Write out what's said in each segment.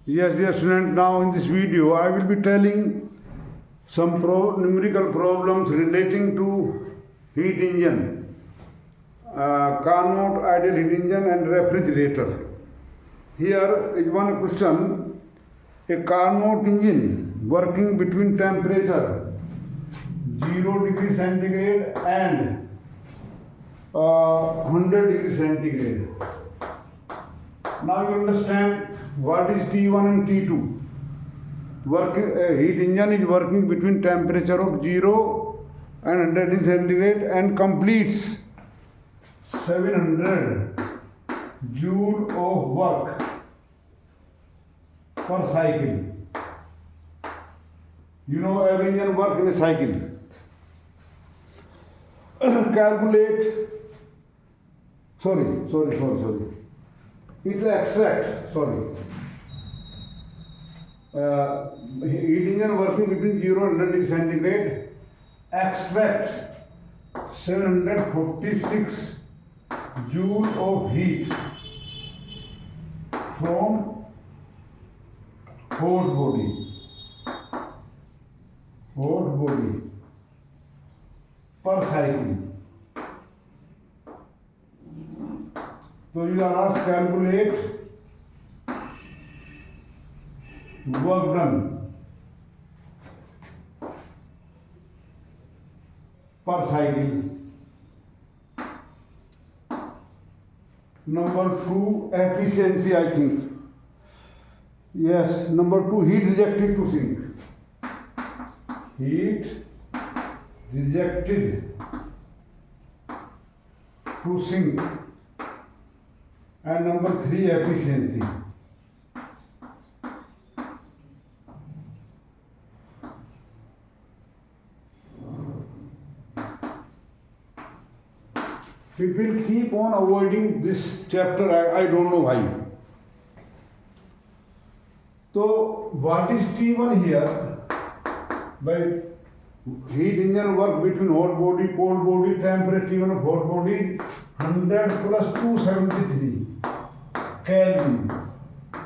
Yes, dear student, now in this video I will be telling some numerical problems relating to heat engine, Carnot ideal heat engine and refrigerator. Here is one question, a Carnot engine working between temperature 0 degree centigrade and 100 degree centigrade. Now you understand what is T1 and T2. Heat engine is working between temperature of 0 and 100 degree centigrade and completes 700 joule of work per cycle. You know every engine work in a cycle. Calculate. Sorry. It will extract, heat engine working between 0 and 100 degree centigrade, extract 746 joule of heat from hot body per cycle. So you are asked to calculate work done per cycle. Number 2, efficiency, I think. Yes, number 2, heat rejected to sink. Heat rejected to sink. And number 3, efficiency. We will keep on avoiding this chapter, I don't know why. So what is T1 here? By heat engine work between hot body, cold body, temperature T1 of hot body 100 plus 273 Kelvin,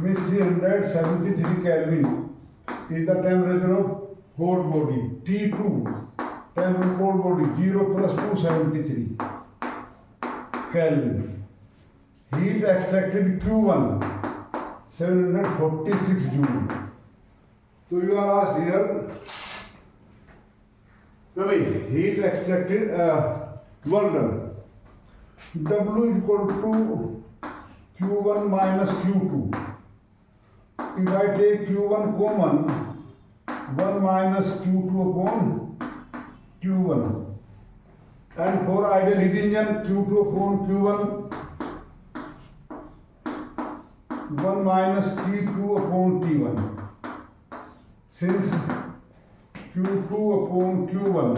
means 373 Kelvin is the temperature of hot body. T2, temperature of cold body 0 plus 273 Kelvin. Heat extracted Q1 746 joule. So you are asked here, heat extracted work done. W is equal to Q1 minus Q2. If I take Q1 common, 1 minus Q2 upon Q1. And for ideal heat engine, Q2 upon Q1, 1 minus T2 upon T1. Since Q2 upon Q1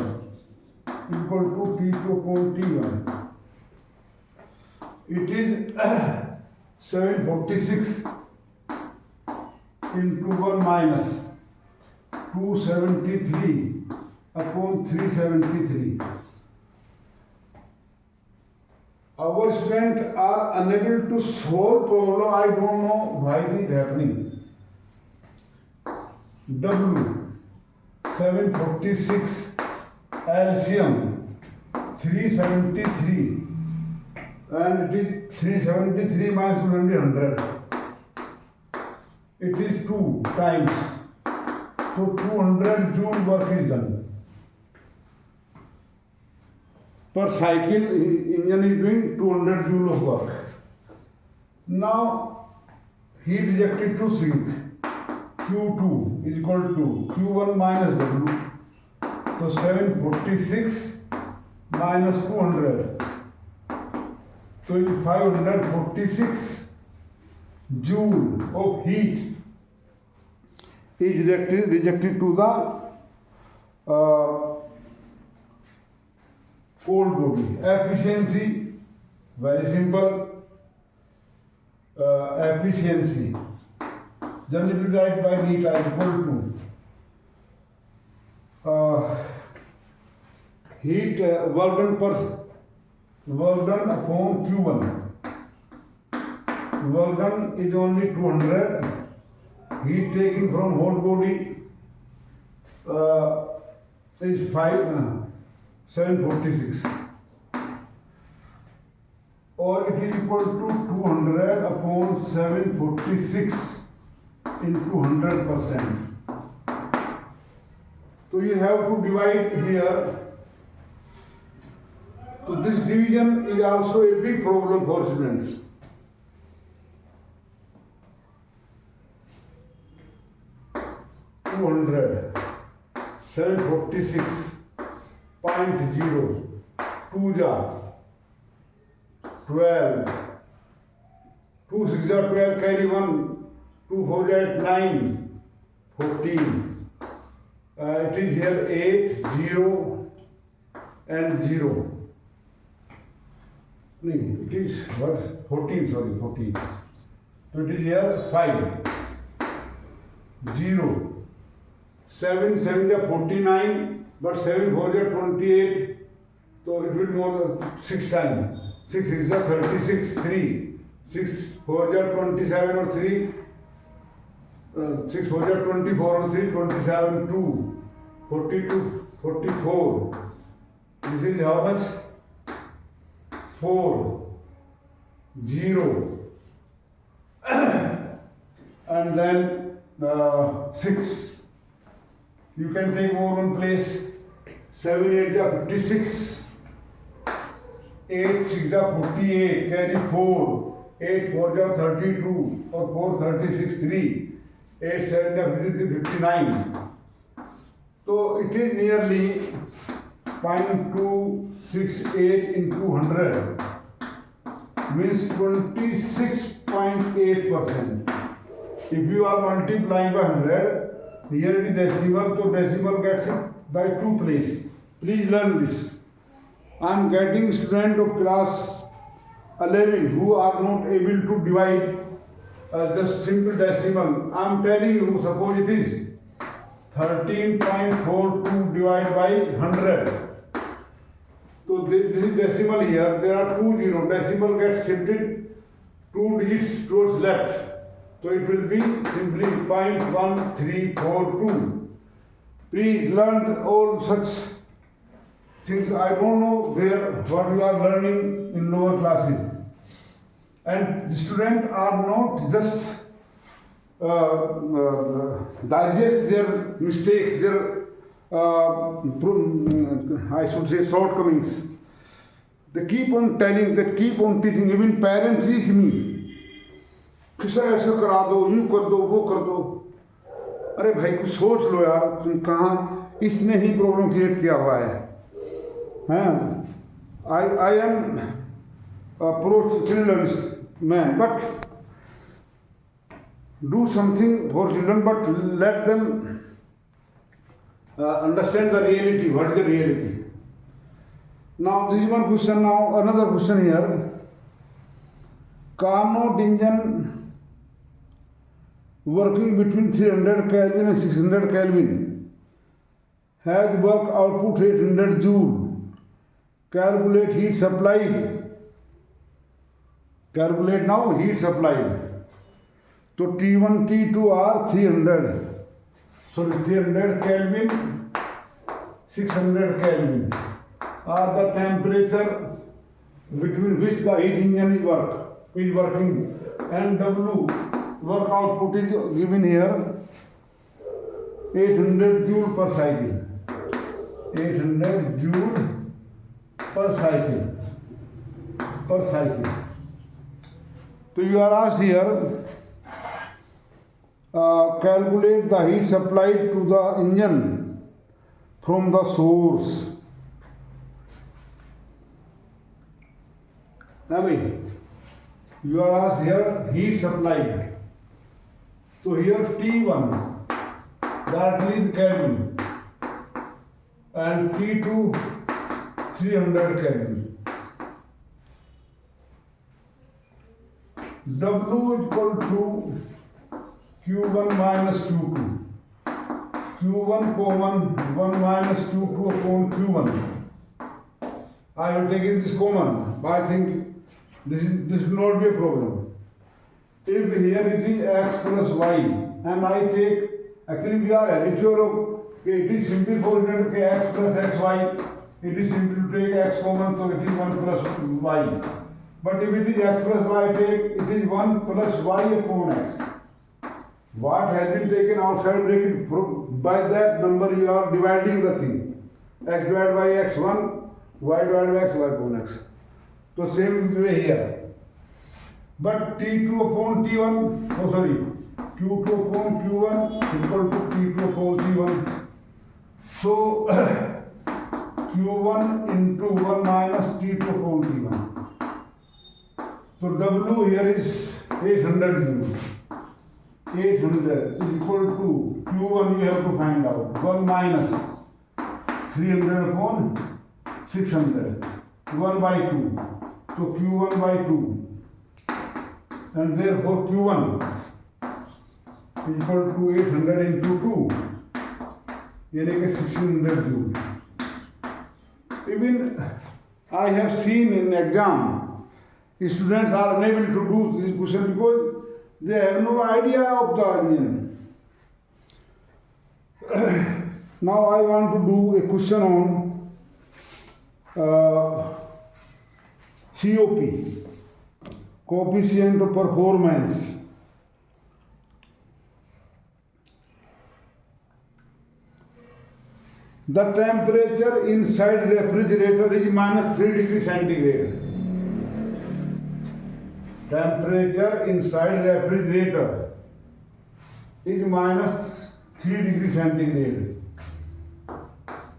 equal to T2 upon T1, it is 746 into 1 minus 273 upon 373. Our students are unable to solve problem. I don't know why it is happening. W 746, LCM 373, and it is 373 minus 200. It is 2 times. So 200 joule work is done. Per cycle, engine is doing 200 joule of work. Now, heat rejected to sink. Q2 is equal to Q1 minus W. So 746 minus 200. So it is 546 joule of heat is rejected to the cold body. Efficiency, very simple. Efficiency generally write by heat is equal to heat work done upon Q1. Work done is only 200 heat taking from hot body is 746, or it is equal to 200 upon 746 into 100%. So you have to divide here. So this division is also a big problem for students. $200, 746.0, 2 jar, 12, 2 6 jar 12, carry 1, 2 4 jar 9, 14. It is here 8, 0 and 0. No, it is what? 14, sorry, 14. So it is here 5, 0. 7, 7 is 49, but 7 4 is 28, so it will be more 6 times. 6 is 36, 3. 6 4 is 27 or 3. 6 4 is 24 or 3, 27, 2. 42, 44. This is how much? 4, 0. And then 6. You can take more one place. 7 8 is 56. 8 6 is 48. Carry 4. 8 4 is 32. Or 4 36 3. 8 7 is 59. So it is nearly 0.268 into 100, means 26.8%. If you are multiplying by 100, here it is decimal, so decimal gets it by 2 place. Please learn this. I am getting students of class 11 who are not able to divide just simple decimal. I am telling you, suppose it is 13.42 divided by 100. So this is decimal here. There are 2 zeros. Decimal gets shifted 2 digits towards left. So it will be simply 0.1342. Please learn all such things. I don't know what you are learning in lower classes. And the students are not just digest their mistakes, their I should say shortcomings. They keep on telling, they keep on teaching. Even parents teach me. किसा ऐसा करा दो, यूं कर दो, वो कर दो. अरे भाई कुछ सोच लो यार, तुम कहाँ इसने ही प्रॉब्लम क्रिएट किया हुआ है. हाँ, I am a pro-children's man, but do something for children, but let them understand the reality. What is the reality? Now this is one question. Now another question here. Carnot engine working between 300 Kelvin and 600 Kelvin has work output 800 joule. Calculate heat supplied. Calculate now heat supplied. So T1, T2 are 300. So 300 Kelvin, 600 Kelvin are the temperature between which the heat engine is working. And W work output is given here 800 joule per cycle. 800 joule per cycle. So you are asked here, calculate the heat supplied to the engine from the source. Now you are asked here heat supplied. So here T1 directly in Kelvin and T2 300 Kelvin. W is equal to Q1 minus Q2. Q1 common 1 minus Q2 upon Q1. I have taken this common, but I think this will not be a problem. if here it is x plus y and I take, actually we are habitual of, it is simple for x plus xy, it is simple to take x common, so it is 1 plus y. But if it is x plus y, take it is 1 plus y upon x. What has been taken outside bracket, by that number you are dividing the thing. X divided by x1, y divided by xy upon x. So same way here. But T2 upon T1, oh sorry, Q2 upon Q1 equal to T2 upon T1. So Q1 into 1 minus T2 upon T1. So W here is 800 joules. 800 is equal to Q1 you have to find out. 1 minus 300 upon 600. 1 by 2. So Q1 by 2. And therefore Q1 is equal to 800 into 2. यानी कि 1600 joule. Even I have seen in exam, students are unable to do this question because they have no idea of the engine. Now I want to do a question on COP, coefficient of performance. The temperature inside refrigerator is minus 3 degrees centigrade. Temperature inside refrigerator is minus 3 degrees centigrade.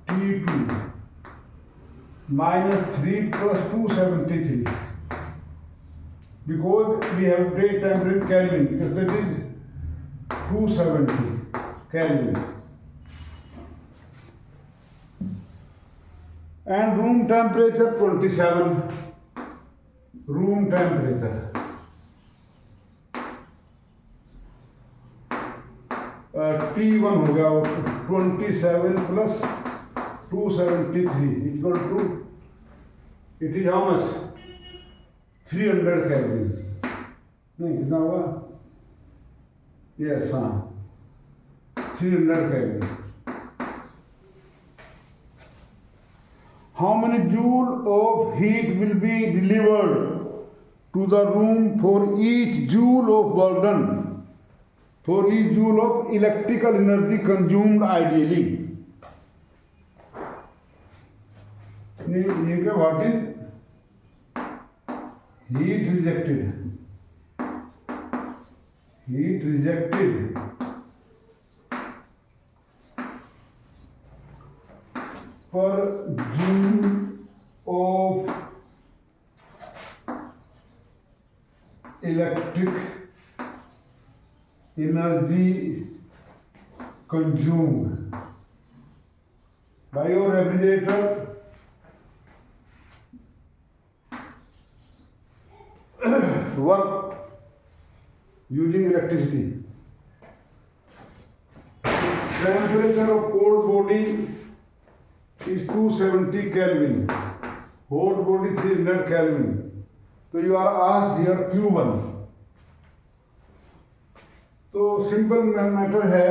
T2 minus 3 plus 273. Because we have take temperature in Kelvin, because that is 270 Kelvin. And room temperature 27. Room temperature. T1 हो गया 27 plus 273 equal to, it is how much? 300 Kelvin. नहीं कितना होगा? Yes, हाँ 300 Kelvin. How many joule of heat will be delivered to the room for each joule of work done, for each joule of electrical energy consumed ideally? What is heat rejected? Heat rejected per joule of electric energy consumed by your refrigerator work using electricity. Temperature of cold body is 270 Kelvin, hot body 300 Kelvin. So you are asked here Q1. तो simple matter है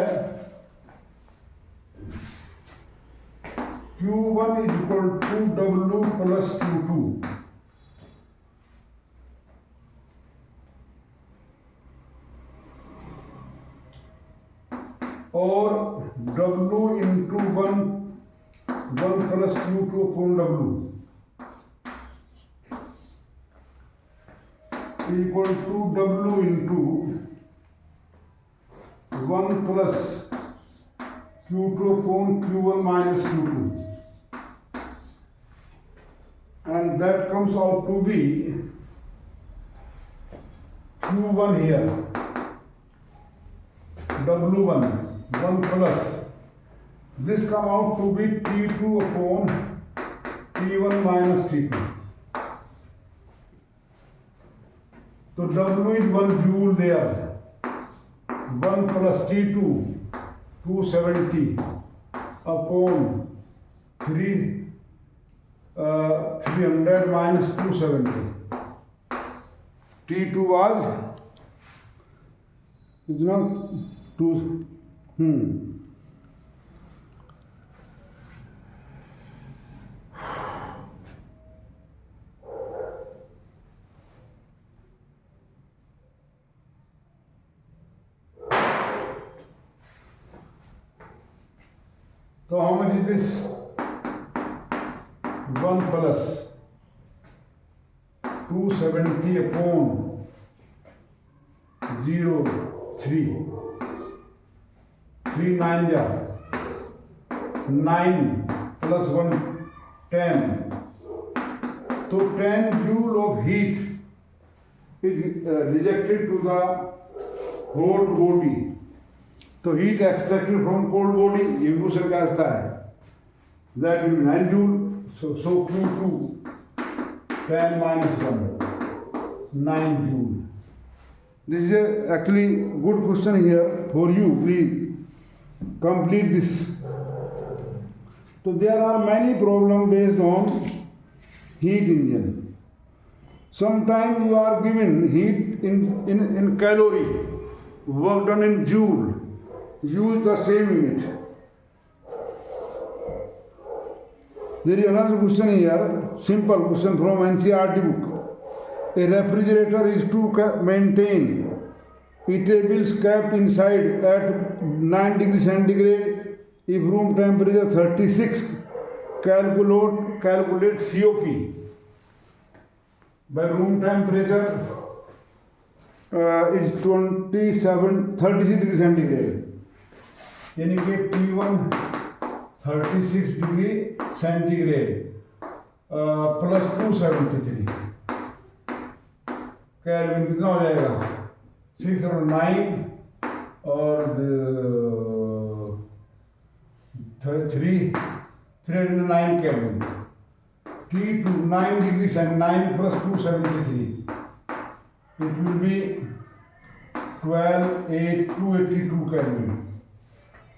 Q1 is equal to W plus Q2. और W into 1 plus Q2 upon W equal to W into 1 plus Q2 upon Q1 minus Q2, and that comes out to be Q1 here, W1 1 plus, this come out to be T2 upon T1 minus T2. So W is 1 joule there, 1 plus T2 270 upon 300 minus 270. T2 was It's not two. So how much is this? 1 plus 270 upon 0, 3. 3 9 ja. 9 plus 1, 10. So 10 joule of heat is rejected to the hot body. तो heat extracted from cold body ये भी question का आता है that will be 9 joule so Q2 10 minus 1 9 joule. This is actually good question here for you. Please complete this. So there are many problems based on heat engine. Sometimes you are given heat in calorie, work done in joule. Use the same unit. There is another question here, simple question from NCERT book. A refrigerator is to maintain eatables kept inside at 9 degrees centigrade if room temperature 36. Calculate COP. By room temperature is 36 degrees centigrade. यानी कि T1 36 degree centigrade plus 273 kelvin कितना हो जाएगा 609 और 309 kelvin T2 9 degree 9 plus 273 it will be 282 kelvin.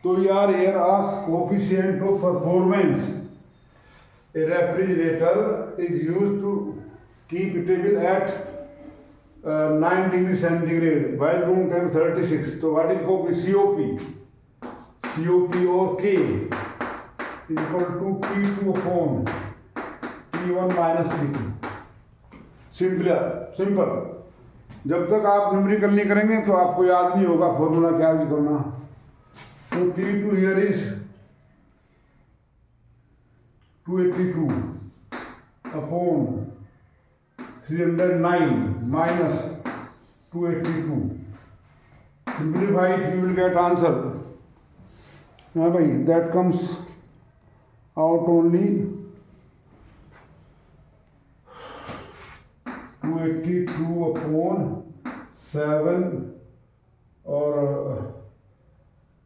So you are here asked coefficient of performance. A refrigerator is used to keep eatable at 9 degrees centigrade while room temperature 36. So what is COP? COP or K is equal to T2 upon T1 minus T2. Simple. जब तक आप numerical नहीं करेंगे तो आपको याद नहीं होगा फॉर्मूला क्या यूज करना. So T2 here is 282 upon 309 minus 282. Simplify it, you will get answer. Now, that comes out only 282 upon 7 or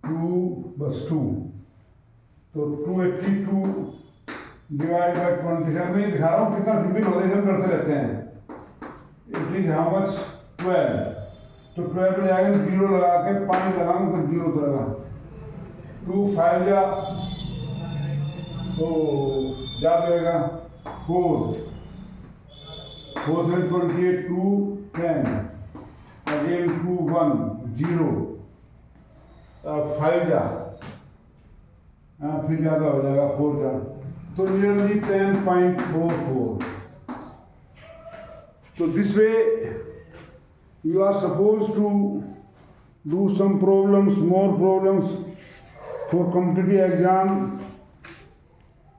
2 plus 2. तो 282 डिवाइड बाय 27 में दिखा रहा हूँ कितना सिंपल नोटेशन करते रहते हैं. It is how much 12. तो 12 पे जाएगा 0 लगा के 5 लगाऊंगा तो 0 तो लगा 2 5 या तो जा देगा 4 से 28 2 10 अगेन 2 1 0 5 जा फिर ज़्यादा हो जाएगा 4 जा तो nearly 10.44. So this way you are supposed to do some problems, more problems for competitive exam.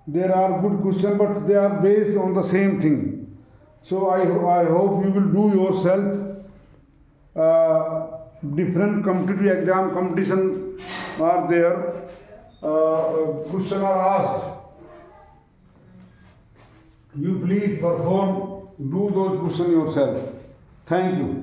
There are good questions but they are based on the same thing. So I hope you will do yourself. Different competitive exam competition are there. Questions are asked. You please perform, do those questions yourself. Thank you.